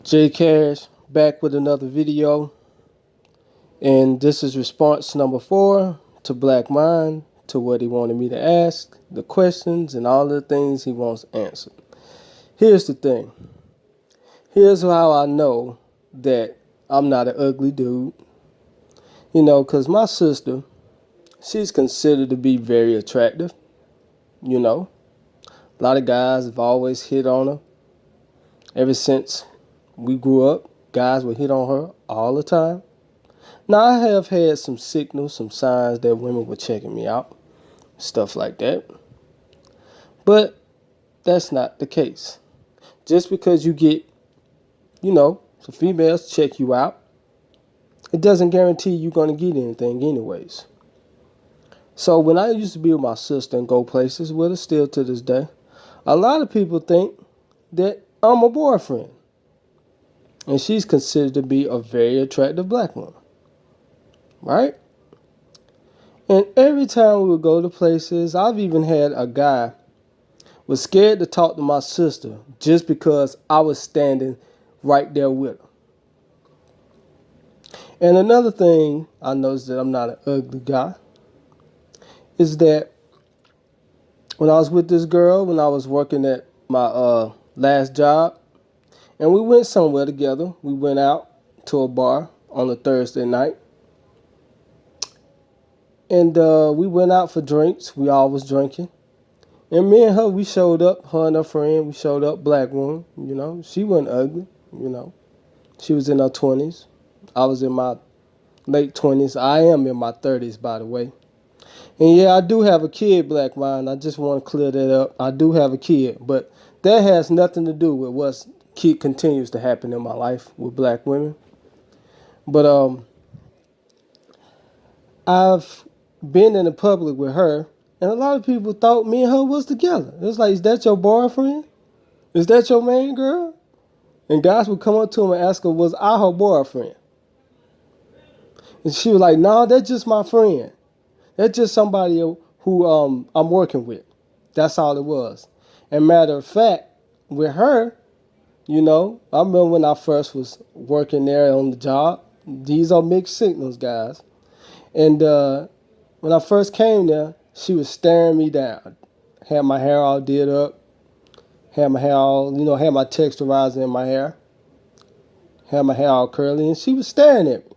J Cash back with another video, and this is response number 4 to Black Mind, to what he wanted me to ask, the questions, and all the things he wants answered. Here's the thing. Here's how I know that I'm not an ugly dude. Because my sister, she's considered to be very attractive. You know, a lot of guys have always hit on her. Ever since we grew up, guys would hit on her all the time. Now, I have had some signals, some signs that women were checking me out, stuff like that. But that's not the case. Just because you get, some females check you out, it doesn't guarantee you're going to get anything anyways. So when I used to be with my sister and go places with her, still to this day, a lot of people think that I'm a boyfriend. And she's considered to be a very attractive black woman. Right? And every time we would go to places, I've even had a guy was scared to talk to my sister just because I was standing right there with her. And another thing I noticed that I'm not an ugly guy is that when I was with this girl, when I was working at my last job, and we went somewhere together. We went out to a bar on a Thursday night. And we went out for drinks. We all was drinking. And me and her, we showed up, her and her friend, we showed up, black woman, She wasn't ugly. She was in her 20s. I was in my late 20s. I am in my 30s, by the way. And yeah, I do have a kid, Black Mind. I just want to clear that up. I do have a kid, but that has nothing to do with what continues to happen in my life with black women. But I've been in the public with her, and a lot of people thought me and her was together. It was like, is that your boyfriend? Is that your main girl? And guys would come up to him and ask her, was I her boyfriend? And she was like, no, that's just my friend. That's just somebody who I'm working with. That's all it was. And matter of fact, with her, I remember when I first was working there on the job. These are mixed signals, guys. And when I first came there, she was staring me down. Had my hair all did up. Had my hair all, had my texturizer in my hair. Had my hair all curly. And she was staring at me,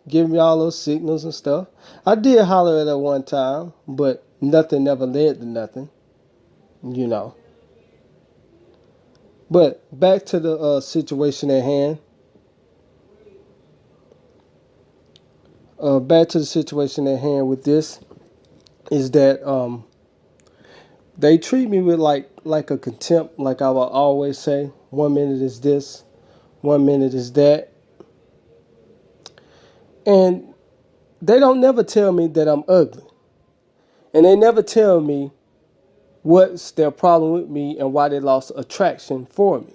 giving me all those signals and stuff. I did holler at her one time, but nothing never led to nothing. But back to the situation at hand. Back to the situation at hand with this is that they treat me with like a contempt, like I will always say. 1 minute is this, 1 minute is that. And they don't never tell me that I'm ugly. And they never tell me what's their problem with me and why they lost attraction for me.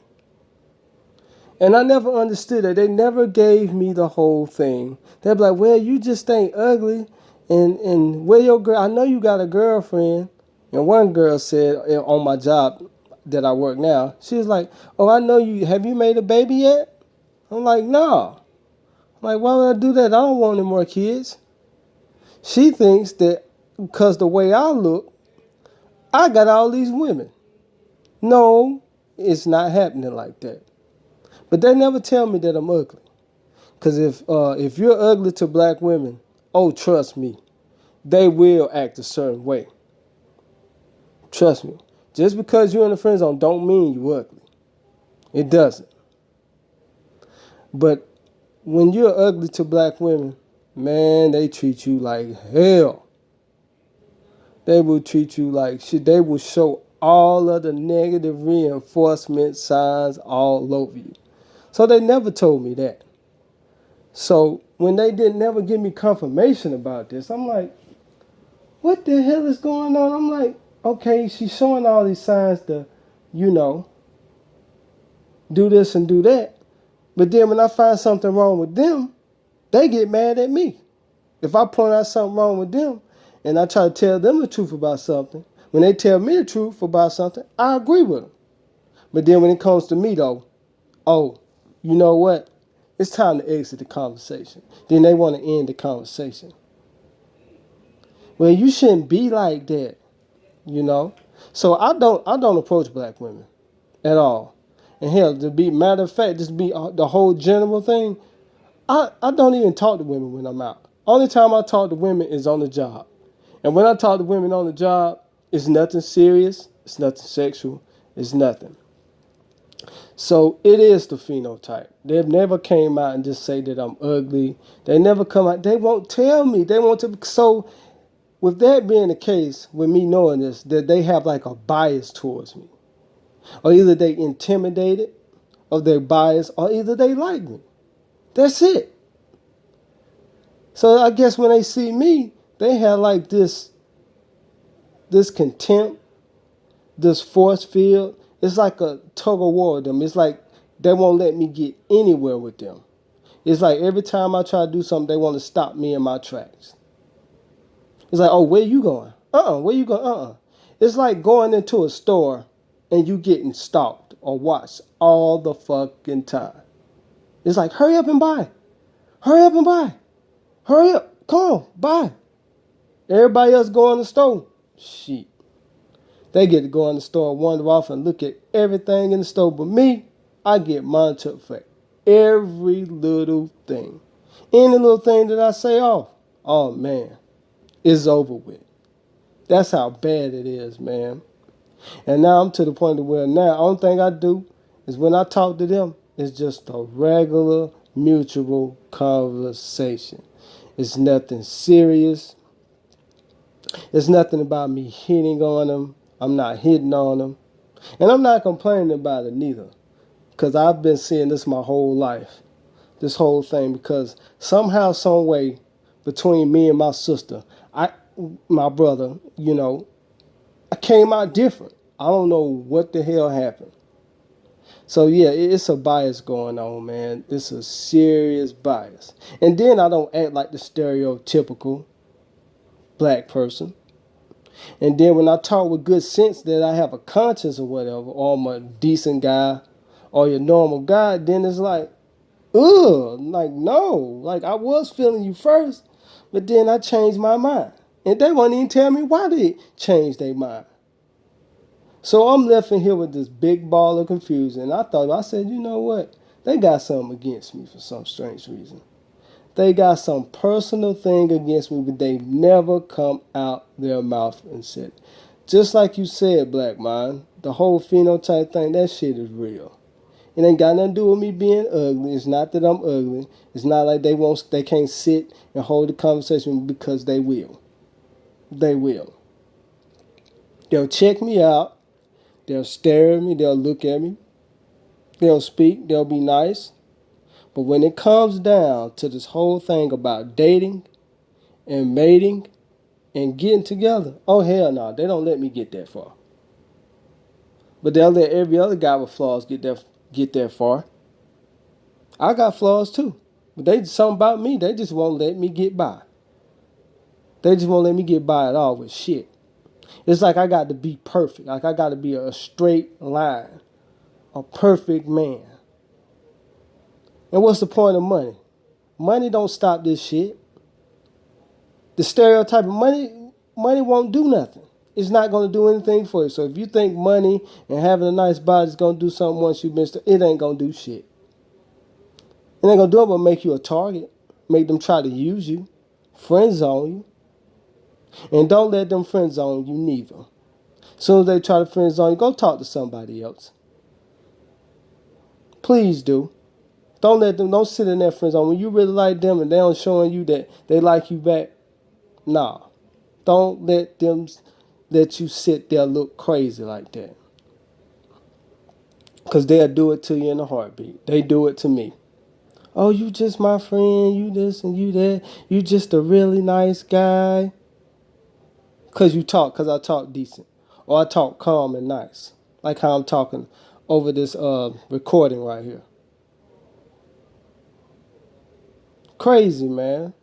And I never understood that. They never gave me the whole thing. They'd be like, well, you just ain't ugly. And where your girl? I know you got a girlfriend. And one girl said on my job that I work now, she was like, oh, I know you. Have you made a baby yet? I'm like, no. I'm like, why would I do that? I don't want any more kids. She thinks that because the way I look, I got all these women. No, it's not happening like that. But they never tell me that I'm ugly. Because if you're ugly to black women, oh, trust me, they will act a certain way. Trust me. Just because you're in the friend zone don't mean you're ugly. It doesn't. But when you're ugly to black women, man, they treat you like hell. They will treat you like shit. They will show all of the negative reinforcement signs all over you. So they never told me that. So when they didn't never give me confirmation about this, I'm like, what the hell is going on? I'm like, okay, she's showing all these signs to, do this and do that. But then when I find something wrong with them, they get mad at me. If I point out something wrong with them and I try to tell them the truth about something, when they tell me the truth about something, I agree with them. But then when it comes to me, though, oh, you know what? It's time to exit the conversation. Then they want to end the conversation. Well, you shouldn't be like that, you know. So I don't approach black women at all. And hell, to be matter of fact, just be the whole general thing. I don't even talk to women when I'm out. Only time I talk to women is on the job. And when I talk to women on the job, it's nothing serious. It's nothing sexual. It's nothing. So it is the phenotype. They've never came out and just say that I'm ugly. They never come out. They won't tell me. They want to. So with that being the case, with me knowing this, that they have like a bias towards me. Or either they intimidated of their bias, or either they like me. That's it. So I guess when they see me, they have like this contempt, this force field. It's like a tug of war with them. It's like they won't let me get anywhere with them. It's like every time I try to do something, they want to stop me in my tracks. It's like, oh, where you going? Where you going? It's like going into a store and you getting stalked or watched all the fucking time. It's like, hurry up and buy. Hurry up and buy. Hurry up. Come on, buy. Everybody else go in the store. Shit. They get to go in the store and wander off and look at everything in the store. But me, I get monitored for every little thing. Any little thing that I say off, oh man, it's over with. That's how bad it is, man. And now I'm to the point where now the only thing I do is when I talk to them, it's just a regular mutual conversation. It's nothing serious. It's nothing about me hitting on them. I'm not hitting on them. And I'm not complaining about it neither. Because I've been seeing this my whole life. This whole thing. Because somehow, some way, between me and my sister, my brother, I came out different. I don't know what the hell happened. So yeah, it's a bias going on, man. It's a serious bias. And then I don't act like the stereotypical black person. And then when I talk with good sense that I have a conscience or whatever, or I'm a decent guy, or your normal guy, then it's like, ugh, like no. Like I was feeling you first, but then I changed my mind. And they won't even tell me why they changed their mind. So I'm left in here with this big ball of confusion. I said, you know what? They got something against me for some strange reason. They got some personal thing against me, but they never come out their mouth and said it. Just like you said, Black Mind, the whole phenotype thing, that shit is real. It ain't got nothing to do with me being ugly. It's not that I'm ugly. It's not like they can't sit and hold the conversation because they will. They will. They'll check me out. They'll stare at me. They'll look at me. They'll speak. They'll be nice. But when it comes down to this whole thing about dating and mating and getting together, oh hell no, they don't let me get that far. But they'll let every other guy with flaws get that far. I got flaws too. But something about me, they just won't let me get by. They just won't let me get by at all with shit. It's like I got to be perfect. Like I got to be a straight line. A perfect man. And what's the point of money? Money don't stop this shit. The stereotype of money won't do nothing. It's not going to do anything for you. So if you think money and having a nice body is going to do something once you've been, it ain't going to do shit. It ain't going to do it but make you a target. Make them try to use you. Friend zone you. And don't let them friend zone you neither. As soon as they try to friend zone you, go talk to somebody else. Please do. Don't sit in that friend zone. When you really like them and they don't showing you that they like you back, nah. Don't let them let you sit there look crazy like that. Because they'll do it to you in a heartbeat. They do it to me. Oh, you just my friend, you this and you that. You just a really nice guy. Because I talk decent. Or I talk calm and nice. Like how I'm talking over this recording right here. Crazy, man.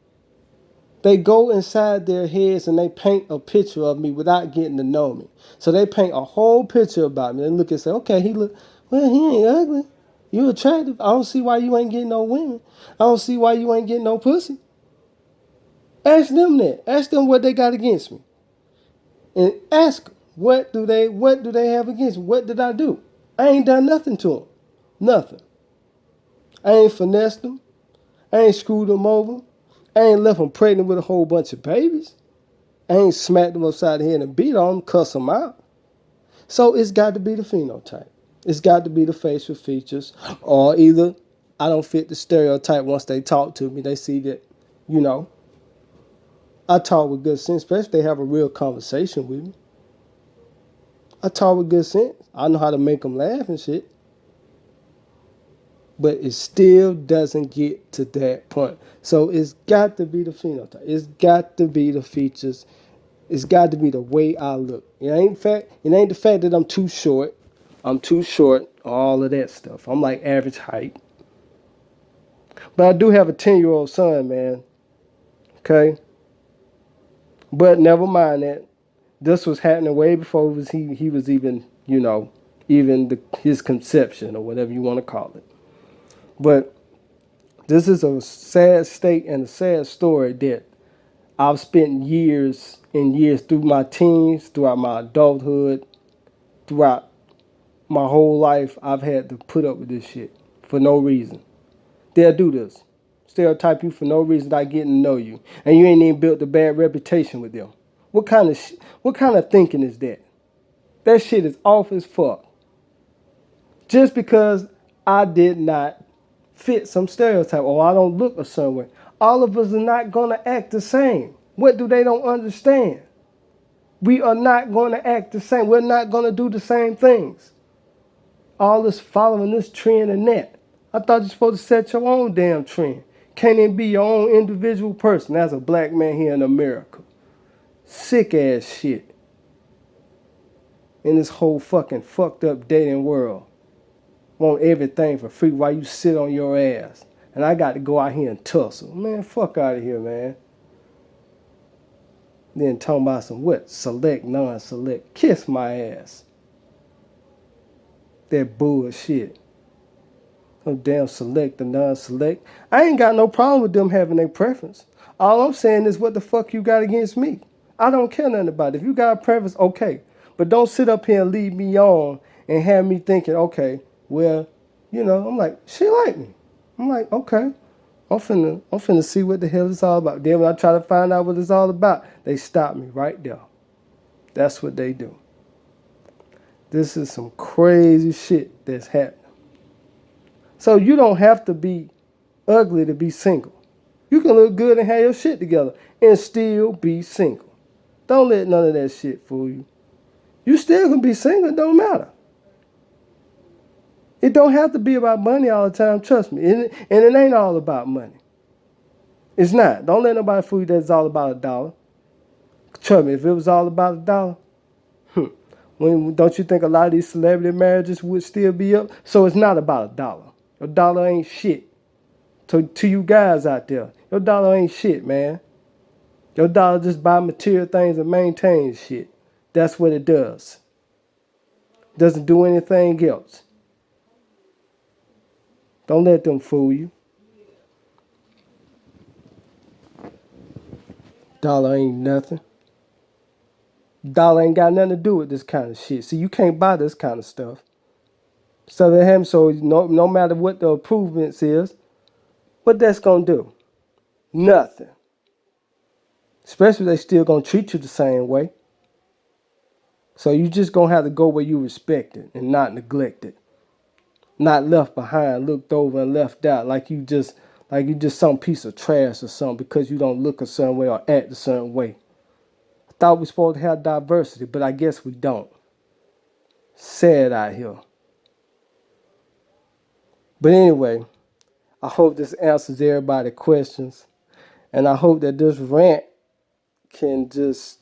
They go inside their heads and they paint a picture of me without getting to know me. So they paint a whole picture about me. They look and say, okay, he ain't ugly. You attractive. I don't see why you ain't getting no women. I don't see why you ain't getting no pussy. Ask them that. Ask them what they got against me. And ask them, what do they have against me? What did I do? I ain't done nothing to them. Nothing. I ain't finessed them. I ain't screwed them over. I ain't left them pregnant with a whole bunch of babies. I ain't smacked them upside the head and beat on them, cuss them out. So it's got to be the phenotype. It's got to be the facial features, or either I don't fit the stereotype. Once they talk to me, they see that, I talk with good sense, especially if they have a real conversation with me. I talk with good sense. I know how to make them laugh and shit. But it still doesn't get to that point. So it's got to be the phenotype. It's got to be the features. It's got to be the way I look. It ain't the fact that I'm too short. All of that stuff. I'm like average height. But I do have a 10-year-old son, man. Okay? But never mind that. This was happening way before he was even, his conception or whatever you want to call it. But this is a sad state and a sad story that I've spent years and years through my teens, throughout my adulthood, throughout my whole life. I've had to put up with this shit for no reason. They'll do this. Stereotype you for no reason, not getting to know you. And you ain't even built a bad reputation with them. What kind of thinking is that? That shit is off as fuck. Just because I did not fit some stereotype or I don't look a certain way. All of us are not going to act the same. What do they don't understand? We are not going to act the same. We're not going to do the same things. All this following this trend and that. I thought you're supposed to set your own damn trend. Can't even be your own individual person as a black man here in America. Sick ass shit. In this whole fucking fucked up dating world. Want everything for free while you sit on your ass. And I got to go out here and tussle. Man, fuck out of here, man. Then talking about some what? Select, non-select. Kiss my ass. That bullshit. No damn select or non-select. I ain't got no problem with them having their preference. All I'm saying is what the fuck you got against me. I don't care nothing about it. If you got a preference, okay. But don't sit up here and lead me on and have me thinking, okay, well, I'm like, she like me. I'm like, okay. I'm finna see what the hell it's all about. Then when I try to find out what it's all about, they stop me right there. That's what they do. This is some crazy shit that's happening. So you don't have to be ugly to be single. You can look good and have your shit together and still be single. Don't let none of that shit fool you. You still can be single, it don't matter. It don't have to be about money all the time, trust me. And it ain't all about money. It's not. Don't let nobody fool you that it's all about $1. Trust me, if it was all about $1, don't you think a lot of these celebrity marriages would still be up? So it's not about $1. $1 ain't shit. To you guys out there, your dollar ain't shit, man. Your dollar just buy material things and maintain shit. That's what it does. Doesn't do anything else. Don't let them fool you. Dollar ain't nothing. Dollar ain't got nothing to do with this kind of shit. See, you can't buy this kind of stuff. So no matter what the improvements is, what that's gonna do? Nothing. Especially if they still gonna treat you the same way. So you just gonna have to go where you respect it and not neglect it. Not left behind, looked over and left out like you just some piece of trash or something because you don't look a certain way or act a certain way. I thought we were supposed to have diversity, but I guess we don't. Sad out here. But anyway, I hope this answers everybody's questions. And I hope that this rant can just,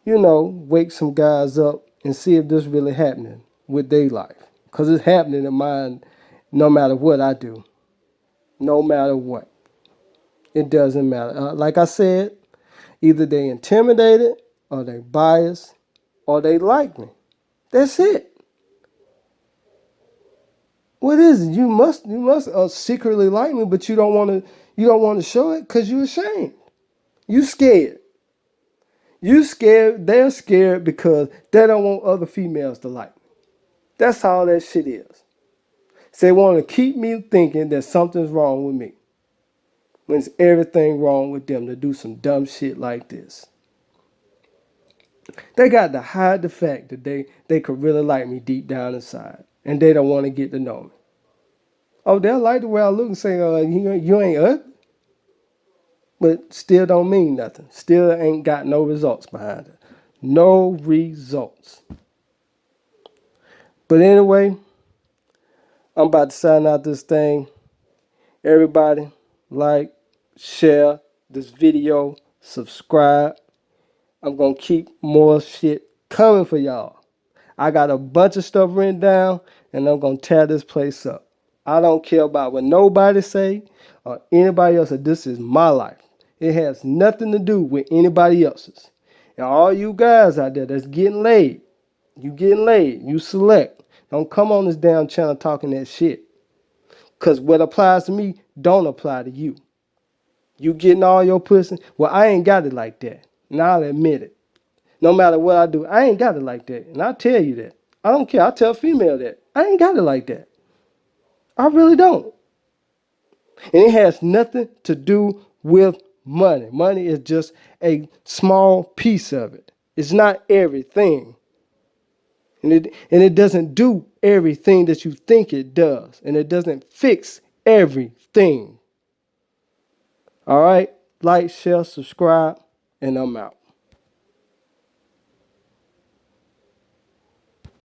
wake some guys up and see if this really happening with their life. Because it's happening in mine no matter what I do. No matter what. It doesn't matter. Like I said, either they intimidated or they biased or they like me. That's it. What is it? You must secretly like me, but you don't want to show it because you're ashamed. You scared. You scared. They're scared because they don't want other females to like me. That's all that shit is. So they want to keep me thinking that something's wrong with me when it's everything wrong with them to do some dumb shit like this. They got to hide the fact that they could really like me deep down inside, and they don't want to get to know me. Oh, they'll like the way I look and say, you ain't ugly. But still don't mean nothing. Still ain't got no results behind it. No results. But anyway, I'm about to sign out this thing. Everybody, like, share this video, subscribe. I'm going to keep more shit coming for y'all. I got a bunch of stuff written down, and I'm going to tear this place up. I don't care about what nobody say or anybody else. This is my life. It has nothing to do with anybody else's. And all you guys out there that's getting laid, you select. Don't come on this damn channel talking that shit. Because what applies to me don't apply to you. You getting all your pussy? Well, I ain't got it like that. And I'll admit it. No matter what I do, I ain't got it like that. And I'll tell you that. I don't care. I tell a female that. I ain't got it like that. I really don't. And it has nothing to do with money. Money is just a small piece of it. It's not everything. And it doesn't do everything that you think it does. And it doesn't fix everything. All right? Like, share, subscribe, and I'm out.